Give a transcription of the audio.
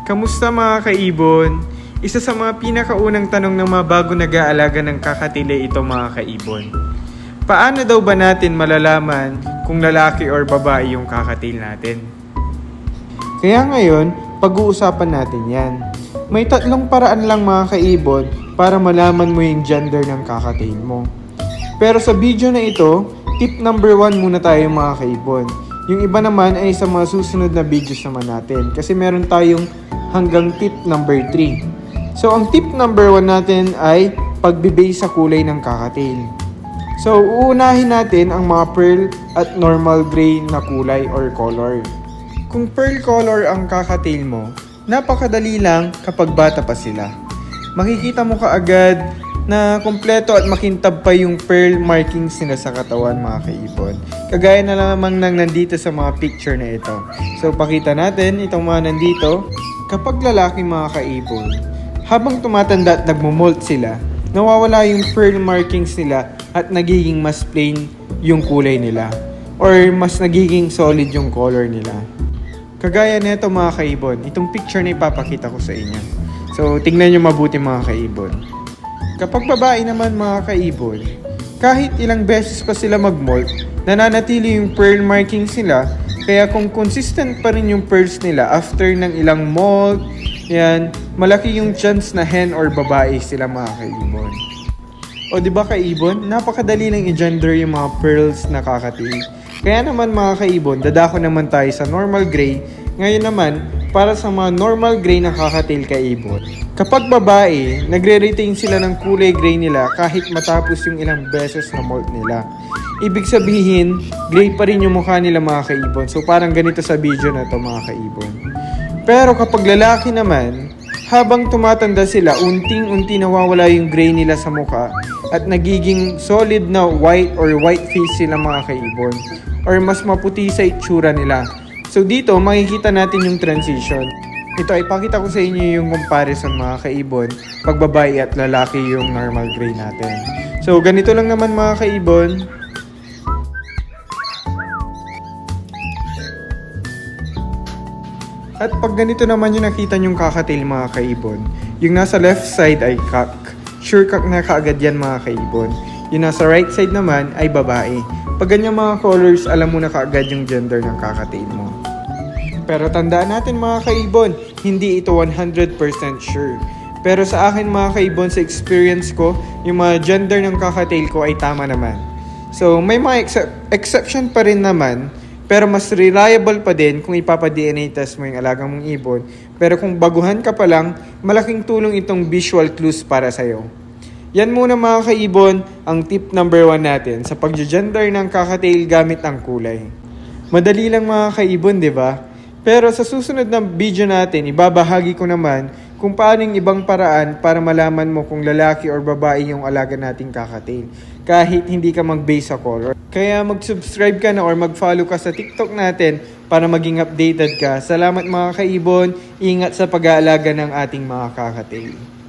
Kamusta mga kaibon? Isa sa mga pinakaunang tanong ng mga bago nag-aalaga ng kakatili ito mga kaibon. Paano daw ba natin malalaman kung lalaki or babae yung kakatil natin? Kaya ngayon, pag-uusapan natin yan. May tatlong paraan lang mga kaibon para malaman mo yung gender ng kakatil mo. Pero sa video na ito, tip number 1 muna tayo mga kaibon. Yung iba naman ay sa mga susunod na videos naman natin kasi meron tayong hanggang tip number 3. So ang tip number 1 natin ay pagbibase sa kulay ng kakatil. So uunahin natin ang mga pearl at normal gray na kulay or color. Kung pearl color ang kakatil mo, napakadali lang kapag bata pa sila. Makikita mo kaagad na kumpleto at makintab pa yung pearl markings nila sa katawan mga kaibon. Kagaya na lamang nang nandito sa mga picture na ito. So pakita natin itong mga nandito. Kapag lalaki mga kaibon, habang tumatanda at nagmumolt sila, nawawala yung pearl markings nila at nagiging mas plain yung kulay nila. Or mas nagiging solid yung color nila. Kagaya nito mga kaibon, itong picture na ipapakita ko sa inyo. So tingnan nyo mabuti mga kaibon. Kapag babae naman mga kaibon, kahit ilang beses pa sila mag-molt, nananatili yung pearl markings nila. Kaya kung consistent pa rin yung pearls nila after ng ilang molt, yan, malaki yung chance na hen or babae sila mga kaibon. O diba kaibon, napakadali lang i-gender yung mga pearls na kakatil. Kaya naman mga kaibon, dadako naman tayo sa normal gray. Ngayon naman, para sa mga normal gray na kakatil kaibon. Kapag babae, nagre-retain sila ng kulay gray nila kahit matapos yung ilang beses na molt nila. Ibig sabihin, gray pa rin yung mukha nila mga kaibon. So parang ganito sa video na to mga kaibon. Pero kapag lalaki naman, habang tumatanda sila, unting-unti nawawala yung gray nila sa mukha at nagiging solid na white or white face sila mga kaibon. Or mas maputi sa itsura nila. So dito, makikita natin yung transition. Ito ay pakita ko sa inyo yung comparison mga kaibon pag babae at lalaki yung normal gray natin. So ganito lang naman mga kaibon. At pag ganito naman yung nakita nyong kakatil mga kaibon, yung nasa left side ay cock. Sure cock na kaagad yan mga kaibon. Yung nasa right side naman ay babae. Pag ganyan mga colors, alam mo na kaagad yung gender ng kakatil mo. Pero tandaan natin mga kaibon, hindi ito 100% sure. Pero sa akin mga kaibon, sa experience ko, yung mga gender ng kakatil ko ay tama naman. So may mga exception pa rin naman, pero mas reliable pa din kung ipapa-DNA test mo yung alagang mong ibon. Pero kung baguhan ka pa lang, malaking tulong itong visual clues para sa'yo. Yan muna mga kaibon, ang tip number 1 natin sa pag-gender ng kakatil gamit ang kulay. Madali lang mga kaibon, di ba? Pero sa susunod na video natin, ibabahagi ko naman kung paano yung ibang paraan para malaman mo kung lalaki or babae yung alaga nating kakatil. Kahit hindi ka mag-base sa color. Kaya mag-subscribe ka na or mag-follow ka sa TikTok natin para maging updated ka. Salamat mga kaibon, ingat sa pag-aalaga ng ating mga kakatil.